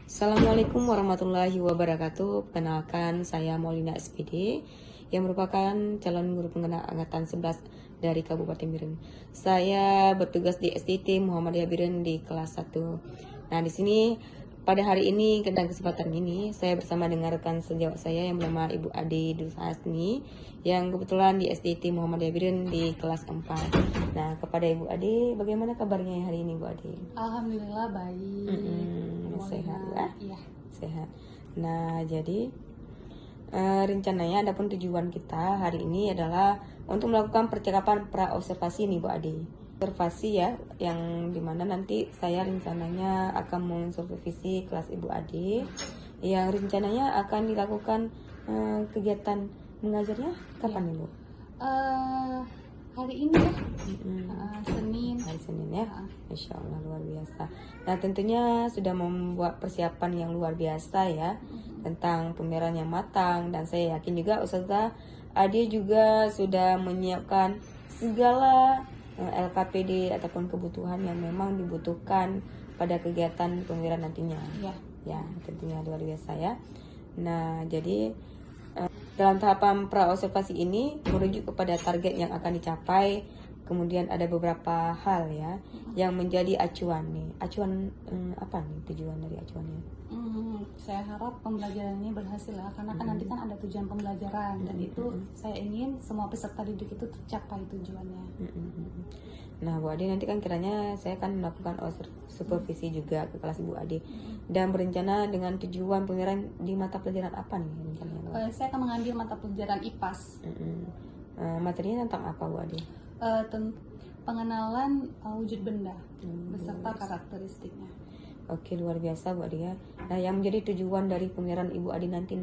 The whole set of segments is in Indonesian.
Assalamualaikum warahmatullahi wabarakatuh. Perkenalkan, saya Maulina SPD yang merupakan calon guru pengguna angkatan 11 dari Kabupaten Biren. Saya bertugas di STT Muhammadiyah Biren di kelas 1. Nah, di sini pada hari ini dan kesempatan ini saya bersama dengan rekan sejawat saya yang bernama Ibu Ade Dulhasni yang kebetulan di STT Muhammadiyah Biren di kelas 4. Nah, kepada Ibu Ade, bagaimana kabarnya hari ini, Bu Ade? Alhamdulillah baik. Sehat ya? Iya. Sehat. Nah, jadi rencananya adapun tujuan kita hari ini adalah untuk melakukan percakapan pra-observasi nih Bu Ade. Observasi ya, yang dimana nanti saya rencananya akan mensupervisi kelas Ibu Ade yang rencananya akan dilakukan kegiatan mengajarnya kapan nih Bu? Hari ini ya, Senin. Hari Senin ya, Insya Allah luar biasa. Nah, tentunya sudah membuat persiapan yang luar biasa ya tentang pemeliharaan yang matang, dan saya yakin juga Ustazah Ade juga sudah menyiapkan segala LKPD ataupun kebutuhan yang memang dibutuhkan pada kegiatan pemeliharaan nantinya. Ya, tentunya luar biasa ya. Nah, jadi dalam tahapan pra-observasi ini merujuk kepada target yang akan dicapai. Kemudian ada beberapa hal ya yang menjadi acuan nih. Acuan apa nih tujuan dari acuannya? Saya harap pembelajaran ini berhasil ya, karena kan nanti kan ada tujuan pembelajaran dan itu saya ingin semua peserta didik itu tercapai tujuannya. Nah, Bu Ade, nanti kan kiranya saya akan melakukan supervisi juga ke kelas Ibu Ade dan berencana dengan tujuan pemeliharaan di mata pelajaran apa nih rencananya? Saya akan mengambil mata pelajaran IPAS. Materinya tentang apa, Bu Ade? Pengenalan wujud benda beserta karakteristiknya. Oke, luar biasa Bu Ade ya. Nah, yang menjadi tujuan dari pemeliharaan Ibu Ade nanti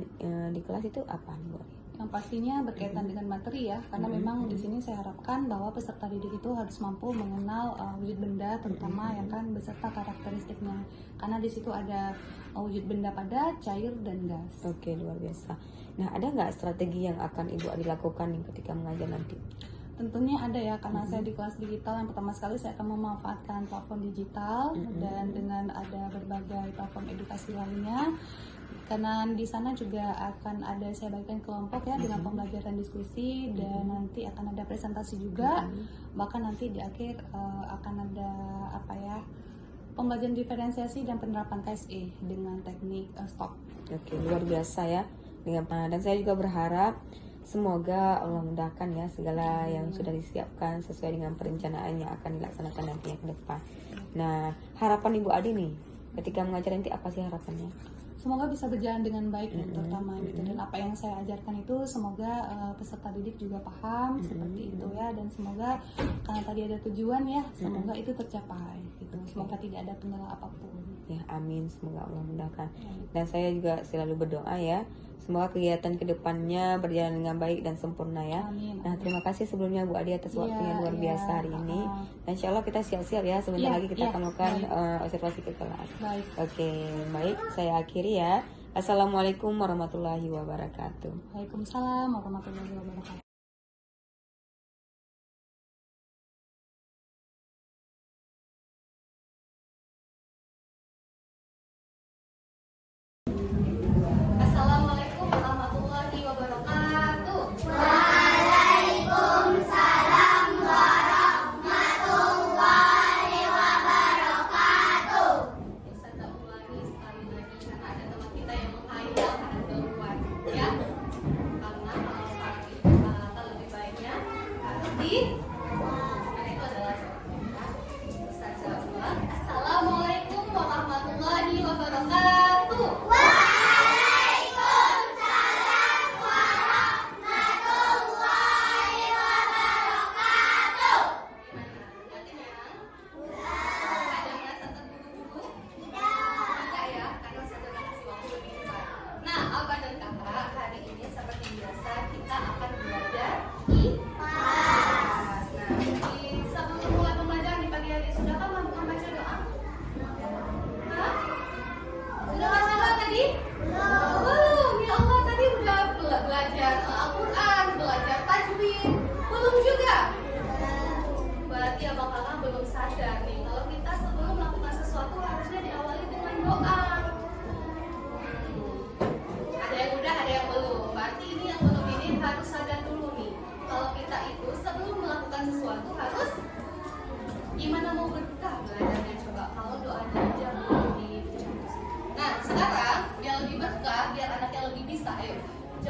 di kelas itu apa nih, Bu Ade? Yang pastinya berkaitan dengan materi ya, karena memang di sini saya harapkan bahwa peserta didik itu harus mampu mengenal wujud benda, terutama yang kan beserta karakteristiknya, karena di situ ada wujud benda padat, cair, dan gas. Oke, luar biasa. Nah, ada nggak strategi yang akan Ibu Ade lakukan nih ketika mengajar nanti? Tentunya ada ya, karena saya di kelas digital yang pertama sekali saya akan memanfaatkan platform digital dan dengan ada berbagai platform edukasi lainnya. Karena di sana juga akan ada saya bagikan kelompok ya dengan pembelajaran diskusi dan nanti akan ada presentasi juga. Bahkan nanti di akhir akan ada pembelajaran diferensiasi dan penerapan KSE dengan teknik STOP. Oke, luar biasa ya. Dan saya juga berharap semoga Allah mudahkan ya segala yang sudah disiapkan sesuai dengan perencanaan yang akan dilaksanakan nantinya ke depan. Nah, harapan Ibu Ade nih ketika mengajar nanti apa sih harapannya? Semoga bisa berjalan dengan baik ya, terutama gitu, dan apa yang saya ajarkan itu semoga peserta didik juga paham seperti itu ya, dan semoga karena tadi ada tujuan ya, semoga itu tercapai gitu. Semoga tidak ada kendala apapun. Ya, amin, semoga Allah mudahkan. Dan saya juga selalu berdoa ya, semoga kegiatan kedepannya berjalan dengan baik dan sempurna ya. Amin. Nah, terima kasih sebelumnya Bu Ade atas waktunya luar biasa hari ini. Dan insya Allah kita siap-siap ya, sebentar lagi kita akan melakukan observasi ke kelas. Baik. Oke, baik, saya akhiri ya. Assalamualaikum warahmatullahi wabarakatuh. Waalaikumsalam warahmatullahi wabarakatuh. Assalamualaikum warahmatullahi wabarakatuh. Ustazah ulangi sekali lagi karena ada teman kita yang menghayal ada gangguan ya. Karena saat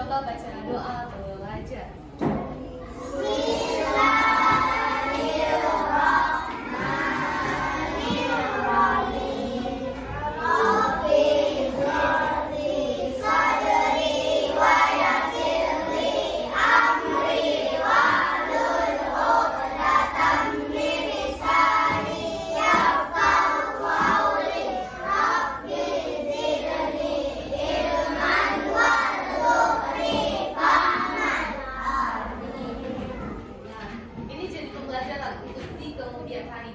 coba baca doa belajar.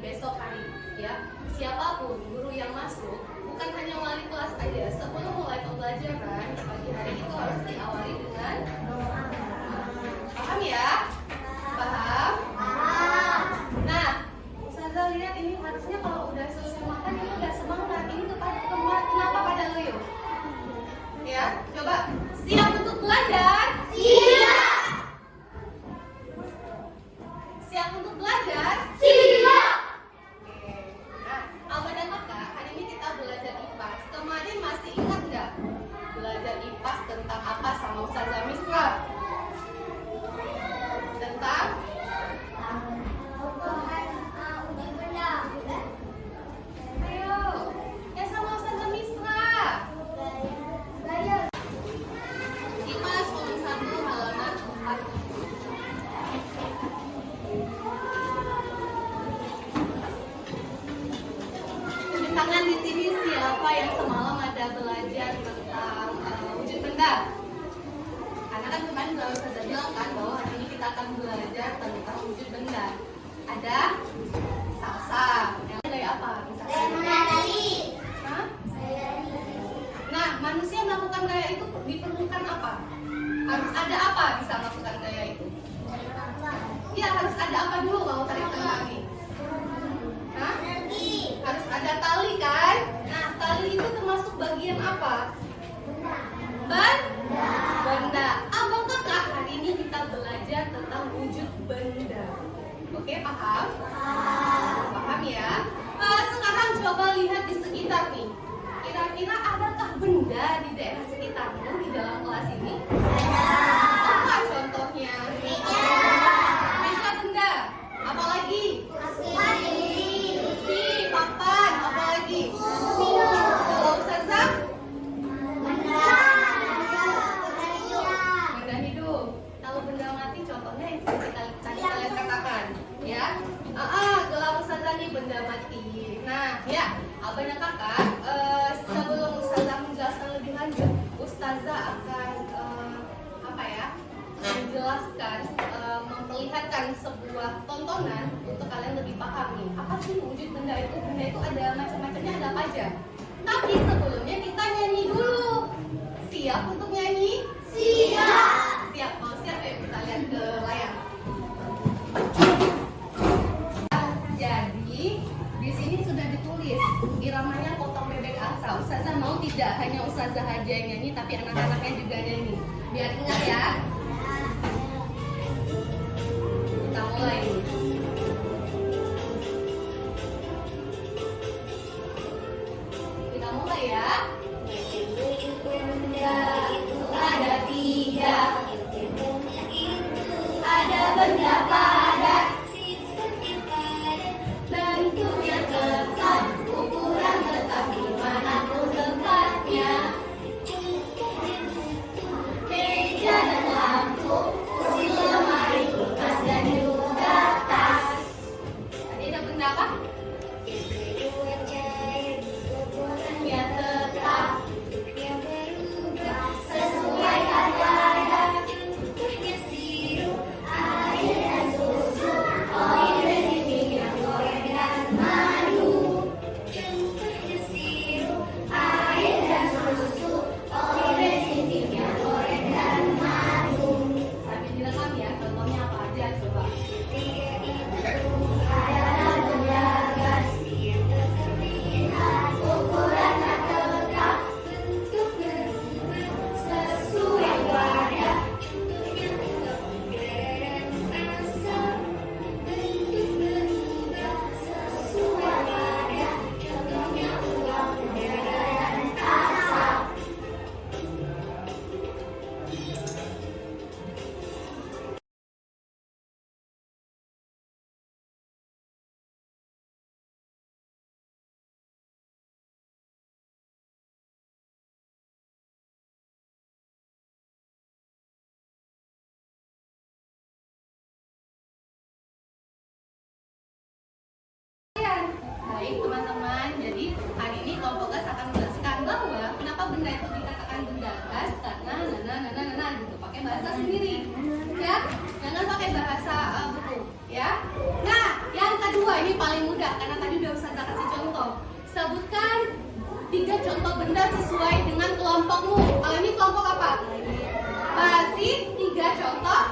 Besok hari ya, siapapun guru yang masuk, bukan hanya wali kelas aja, sebelum mulai pembelajaran pagi hari itu harus diawali dengan paham ya? Paham? Nah, Ustazah lihat ini harusnya kalau udah selesai makan ini udah semangat. Ini kenapa pada loyo? Ya, coba siap untuk belajar? Siap. Siap untuk belajar? Siap. Belajar IPAS. Kemarin masih ingat nggak belajar IPAS tentang apa sama Ustazah Misra? Tentang uji benda. Ayo, ya sama Ustazah Misra. IPAS volume 1 halaman 4. Tangan di sini siapa yang semalam ada belajar tentang wujud benda? Karena kan kemarin udah Ustazah bilang kan bahwa hari ini kita akan belajar tentang wujud benda. Ada Salsa. Yang dari apa? Menari. Hah? Nah, manusia melakukan gaya itu diperlukan apa? Harus ada apa bisa melakukan gaya itu? Ya, harus ada apa dulu kalau tarik kaki? Hah? Harus ada tali kan? Nah, tali itu termasuk bagian apa? Benda. Abang kakak, hari ini kita belajar tentang wujud benda. Oke, paham? Paham ya? Sekarang coba lihat di sekitar nih. Kira-kira adakah benda di daerah sekitarmu di dalam kelas ini? Apa contohnya? Meja benda. Apalagi? Papan, apa lagi? Kalau Ustazah? Benda hidup. Kalau benda mati contohnya yang tadi kalian katakan, ya. Gelar Ustazah nih benda mati. Nah, ya, abang dan kakak, sebelum Ustazah menjelaskan lebih lanjut, Ustazah akan menjelaskan, memperlihatkan sebuah tontonan untuk kalian lebih paham nih. Apa sih wujud benda itu? Benda itu ada macam-macamnya, ada apa aja. Tapi sebelumnya kita nyanyi dulu. Siap untuk nyanyi? Siap. Siap. Kalau siap ya kita lihat ke layar. Jadi di sini sudah ditulis iramanya potong bebek asa. Ustazah mau tidak hanya Ustazah aja yang nyanyi, tapi anak-anaknya juga nyanyi. Biar ingat ya. Kita mulai. Kita mulai ya. Benda itu ada 3. Ada benda padat, bentuknya tetap, ukuran tetap dimanapun tempatnya. Meja dan lampu, kursi, lemari, kulkas dan juga tas. Tadi ada benda apa? Bentuknya tetap, sesuai harga, air dan jangan pakai bahasa buku, ya. Nah, yang kedua ini paling mudah karena tadi udah Ustazah kasih contoh. Sebutkan 3 contoh benda sesuai dengan kelompokmu. Kalau ini kelompok apa? Berarti 3 contoh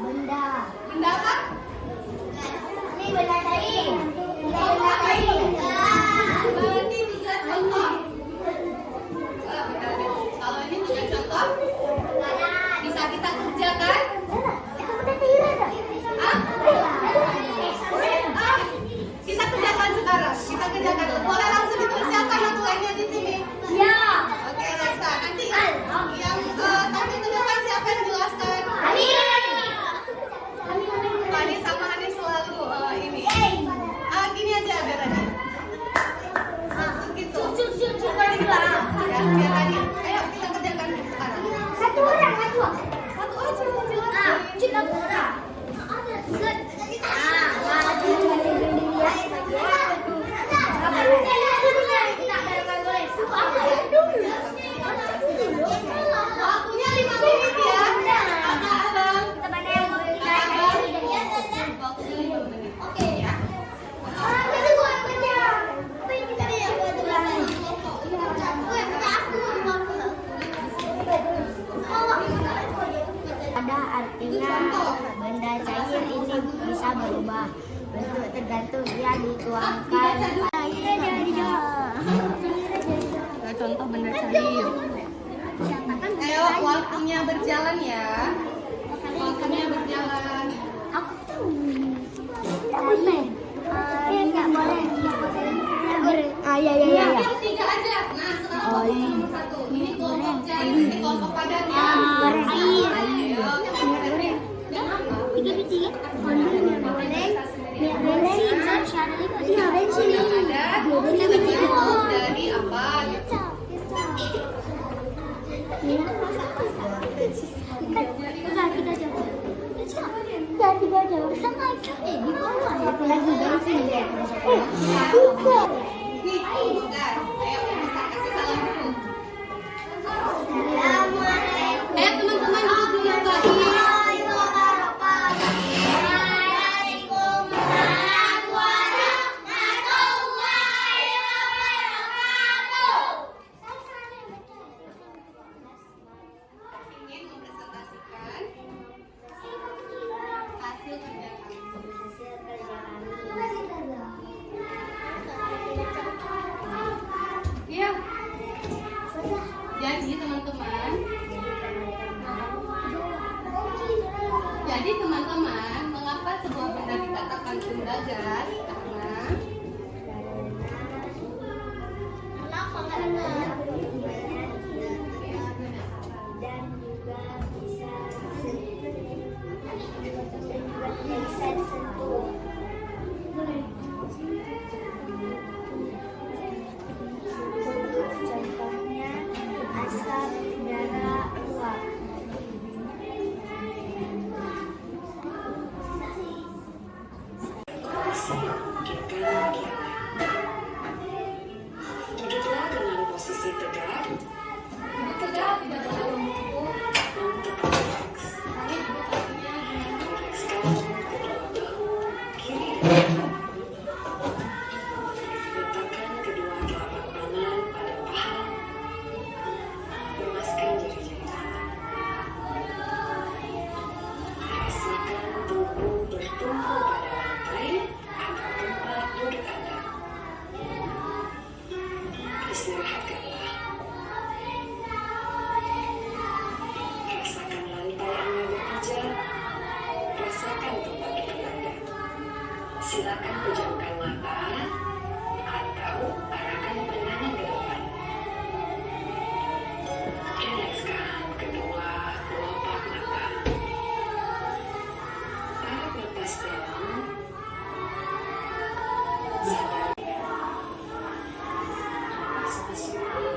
Benda. benda apa? Ini benda tadi. Kelompok apa ini? Berarti 3 contoh. Kalau ini 3 contoh bisa kita kerjakan. Itu benda tirai dah. Ah, kita kerjakan sekarang. Kita kerjakan. Boleh langsung dipersiapkan untuk lainnya di sini. Ya. Oke, Reza. Nanti yang tadi itu depan siapa yang jelaskan? Hani sama Hani selalu ini. Gini aja biar tadi. Gitu. Ya, biar tadi. Ayo kita kerjakan sekarang. Satu orang, satu. Satu aja yang jelas. Kita kurang. Waktunya 5 menit ya. Abang. Waktunya 5 menit. Oke ya. Ada artinya benda cair ini bisa berubah bentuk tergantung ia dituangkan. Contoh benda cair. Ayo waktunya berjalan ya. Waktunya berjalan. Aku tuh boleh. Nggak boleh. Iya. Yang 3 aja. Nah, sekarang fokus nomor 1. Ini kelompok cair, ini kelompok padat ya. Air. Ayo, yang apa? Tiga. Minyak goreng. Bensin. Iya, bensin. Ada terbentuk dari apa gitu. Tiga jauh sama aja. Di bawah. Satu lagi bensin. Nih, guys. Ayo kita kasih salam dulu. Ayo teman-teman duduk dulu yang baik. Ingin mempresentasikan hasil kerja kami. Iya. Jadi teman-teman. Jadi teman-teman, mengapa sebuah benda dikatakan benda gas? Karena Dan juga bisa disentuh. Contohnya asap, udara, uap. Duduklah dengan posisi tegak, tegak, tidak boleh membungkuk. rileks. Ini juga kakinya Rilekskan kedua bahu kiri dan kanan. Letakkan kedua telapak tangan pada paha. Lemaskan jari tangan. Rasakan tubuh bertumpu pada lantai atau tempat duduk Anda. Istirahatkanlah. Rasakan lantai Anda berpijak. Rasakan tempat duduk Anda. Silakan pejamkan mata atau arahkan pandangan ke depan. Rilekskan kedua kelopak mata. Tarik napas dalam. Sadari napas masuk.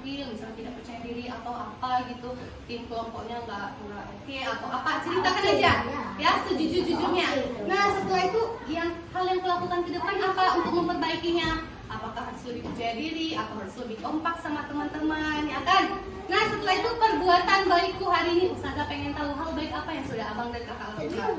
tampil, misalnya tidak percaya diri atau apa gitu, tim kelompoknya nggak oke atau apa, ceritakan aja ya sejujur-jujurnya. Nah setelah itu yang hal yang kulakukan ke depan apa untuk memperbaikinya, apakah harus lebih percaya diri atau harus lebih kompak sama teman-teman, ya kan? Nah setelah itu perbuatan baikku hari ini, Ustazah pengen tahu hal baik apa yang sudah abang dan kakak lakukan.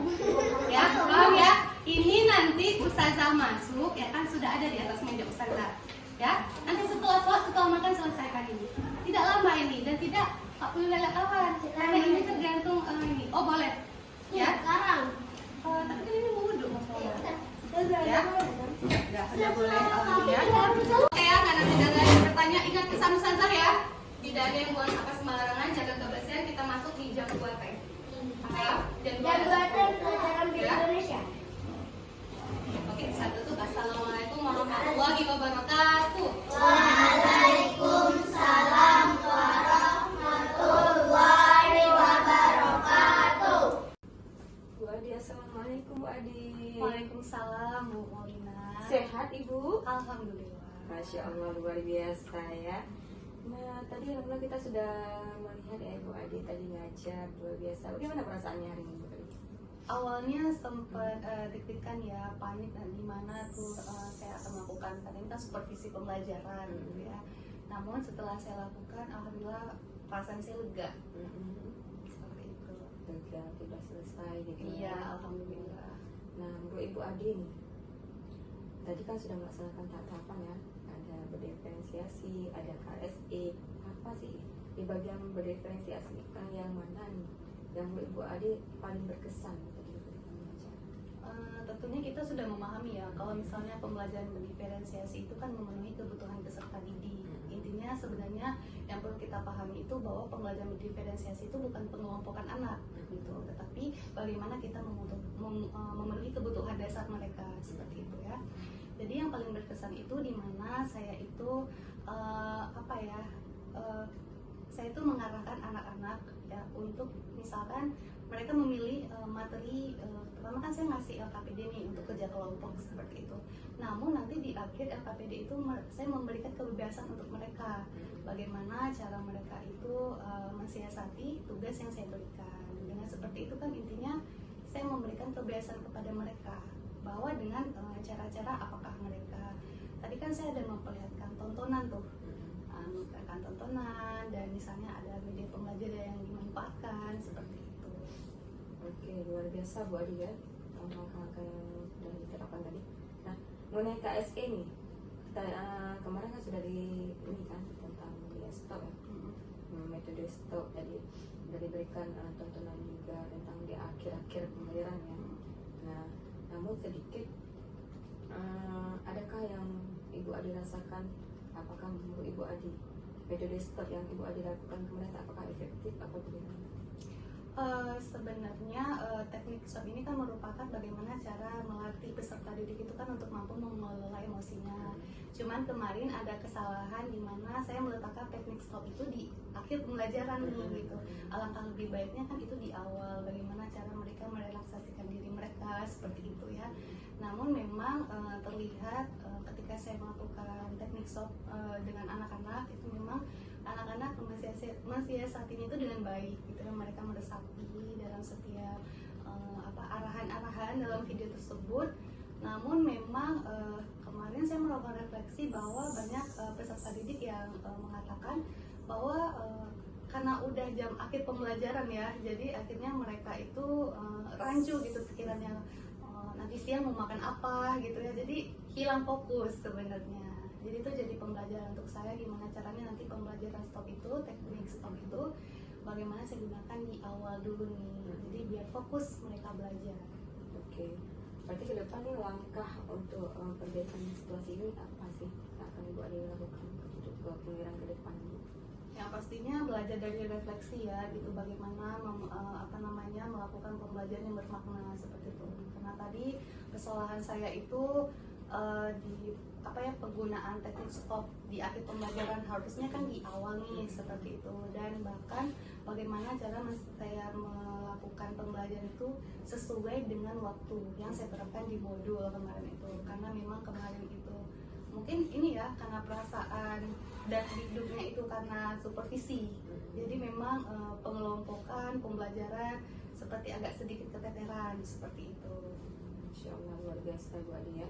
Ya, paham ya? Ini nanti Ustazah masuk, ya kan sudah ada di atas meja Ustazah. Ya, nanti setelah sholat, setelah makan selesaikan ini. Tidak lama ini dan tidak perlu lelak kawan. Karena ini tergantung ini. Oh boleh. Ya. Sekarang. Tapi kan ini mau wudhu masalahnya. Ya. Sudah boleh. Ya. Oke ya, karena tidak ada yang bertanya, ingat pesan Ustazah ya. Tidak ada yang buang sampah sembarangan, jaga kebersihan. Kita masuk di jam 2 teh. Ya. Jam 2 pelajaran di Indonesia. Oke, satu tuh. Assalamualaikum warahmatullahi wabarakatuh. Waalaikumsalam warahmatullahi wabarakatuh. Bu Adi, assalamualaikum Bu Adi. Waalaikumsalam Bu Maulina. Sehat Ibu? Alhamdulillah. Masya Allah, luar biasa ya. Nah tadi alhamdulillah kita sudah melihat ya Bu Adi tadi ngajar luar biasa. Bagaimana perasaannya hari ini Bu Adi? Awalnya sempat deg-degan ya, panik dan gimana tuh saya akan melakukan, karena ini kan supervisi pembelajaran gitu ya. Namun setelah saya lakukan, alhamdulillah perasaan saya lega. Seperti itu. Lega, sudah selesai gitu Iya, ya. alhamdulillah. Nah Bu Ibu Adi nih, tadi kan sudah melaksanakan tahapan ya. Ada berdiferensiasi, ada KSE. Apa sih di bagian berdiferensiasi kan yang mana nih? Yang Bu Ibu Adi paling berkesan tadi ketika mengajar? Tentunya kita sudah memahami ya, kalau misalnya pembelajaran berdiferensiasi itu kan memenuhi kebutuhan peserta didik. Intinya sebenarnya yang perlu kita pahami itu bahwa pembelajaran berdiferensiasi itu bukan pengelompokan anak gitu, tetapi bagaimana kita memenuhi kebutuhan dasar mereka seperti itu ya. Jadi yang paling berkesan itu di mana saya itu saya itu mengarahkan anak-anak ya untuk misalkan mereka memilih materi, pertama kan saya ngasih LKPD nih untuk kerja kelompok seperti itu. Namun nanti di akhir LKPD itu saya memberikan kebebasan untuk mereka, bagaimana cara mereka itu mensiasati tugas yang saya berikan. Dengan seperti itu kan intinya saya memberikan kebebasan kepada mereka, bahwa dengan cara-cara apakah mereka, tadi kan saya ada memperlihatkan tontonan tuh, memperlihatkan tontonan dan misalnya ada media pembelajaran yang dimanfaatkan seperti itu. Oke, luar biasa Bu Adi ya, langkah-langkah yang sudah diterapkan tadi. Nah, mengenai KSE nih, kita kemarin kan sudah ini kan tentang media stop ya, metode stop tadi sudah diberikan tontonan juga tentang di akhir-akhir pembelajaran ya. Nah, namun sedikit adakah yang Ibu Adi rasakan? Apakah menurut Ibu Adi metode stop yang Ibu Adi lakukan kemarin apakah efektif atau bagaimana? Sebenarnya teknik stop ini kan merupakan bagaimana cara melatih peserta didik itu kan untuk mampu mengelola emosinya. Cuman kemarin ada kesalahan di mana saya meletakkan teknik stop itu di akhir pembelajaran nih gitu. Alangkah lebih baiknya kan itu di awal, bagaimana cara mereka merelaksasikan diri mereka seperti itu ya. Namun memang terlihat ketika saya melakukan teknik stop dengan anak-anak itu memang anak-anak mensiasatinya itu dengan baik gitu kan, mereka meresapi dalam setiap arahan-arahan dalam video tersebut. Namun memang kemarin saya melakukan refleksi bahwa banyak peserta didik yang mengatakan bahwa karena udah jam akhir pembelajaran ya, jadi akhirnya mereka itu rancu gitu pikirannya, nanti siang mau makan apa gitu ya, jadi hilang fokus sebenarnya. Jadi itu jadi pembelajaran untuk saya gimana caranya nanti pembelajaran stop itu, teknik stop itu bagaimana saya gunakan di awal dulu nih, jadi biar fokus mereka belajar. Oke, berarti ke depan nih langkah untuk perbaikan situasi ini apa sih yang akan Ibu Adi lakukan untuk pengirang ke depan? Yang pastinya belajar dari refleksi ya, gitu bagaimana melakukan pembelajaran yang bermakna seperti itu. Karena tadi kesalahan saya itu di penggunaan teknik stop di akhir pembelajaran, harusnya kan di awal nih seperti itu. Dan bahkan bagaimana cara saya melakukan pembelajaran itu sesuai dengan waktu yang saya terapkan di modul kemarin itu, karena memang kemarin itu mungkin ini ya karena perasaan dan hidupnya itu karena supervisi. Jadi memang pengelompokan, pembelajaran seperti agak sedikit keteteran seperti itu. Insya Allah luar biasa Bu Adi ya.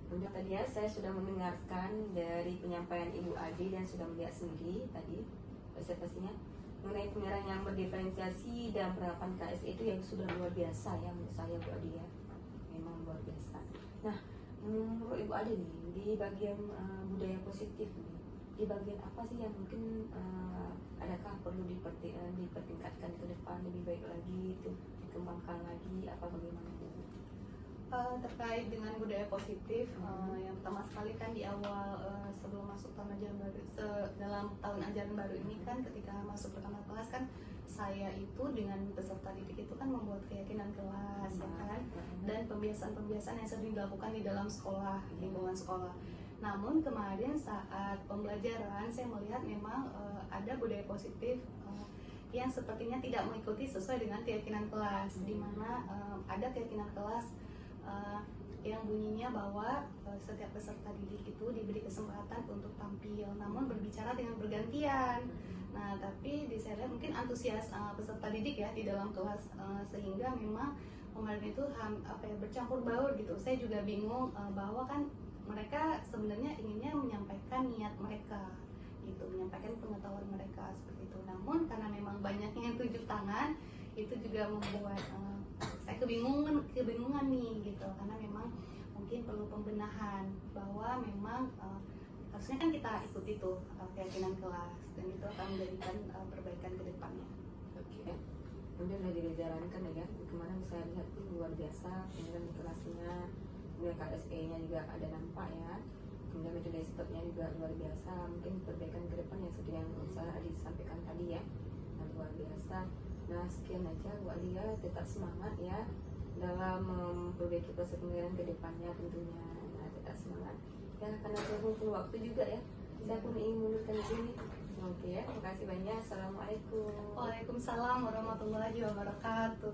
Kemudian tadi ya saya sudah mendengarkan dari penyampaian Ibu Adi dan sudah melihat sendiri tadi presentasinya mengenai pemeliharaan yang berdiferensiasi dan penerapan KSE itu yang sudah luar biasa ya menurut saya Bu Adi ya. Memang luar biasa. Nah, menurut Ibu Adi nih di bagian budaya positif nih, di bagian apa sih yang mungkin adakah perlu dipertingkatkan ke depan lebih baik lagi itu dikembangkan lagi apa bagaimana Bu? Terkait dengan budaya positif, yang pertama sekali kan di awal sebelum masuk tahun ajaran baru, dalam tahun ajaran baru ini kan ketika masuk pertama kelas kan saya itu dengan peserta didik itu kan membuat keyakinan kelas ya kan, dan pembiasaan-pembiasaan yang sering dilakukan di dalam sekolah, lingkungan sekolah. Namun kemarin saat pembelajaran saya melihat memang ada budaya positif yang sepertinya tidak mengikuti sesuai dengan keyakinan kelas, di mana ada keyakinan kelas yang bunyinya bahwa setiap peserta didik itu diberi kesempatan untuk tampil, namun berbicara dengan bergantian. Nah, tapi di saya lihat mungkin antusias peserta didik ya di dalam kelas, sehingga memang kemarin itu bercampur baur gitu. Saya juga bingung bahwa kan mereka sebenarnya inginnya menyampaikan niat mereka gitu, menyampaikan pengetahuan mereka seperti itu. Namun karena memang banyaknya yang tunjuk tangan, itu juga membuat saya kebingungan nih gitu, karena memang mungkin perlu pembenahan bahwa memang harusnya kan kita ikuti tuh keyakinan kelas, dan itu akan menjadikan perbaikan ke depannya. Oke. Kemudian sudah dijalankan ya, kemarin saya lihat tuh luar biasa, kemudian di kelasnya, kemudian KSE-nya juga ada nampak ya, kemudian metode stepnya juga luar biasa, mungkin perbaikan ke depan yang seperti yang saya disampaikan tadi ya, dan luar biasa. Nah sekian aja Bu Adi ya, tetap semangat ya dalam memperbaiki proses pemeliharaan ke depannya tentunya. Nah tetap semangat ya, karena terkumpul waktu juga ya, saya pun ingin mundurkan di sini. Oke ya, terima kasih banyak. Assalamualaikum. Waalaikumsalam warahmatullahi wabarakatuh.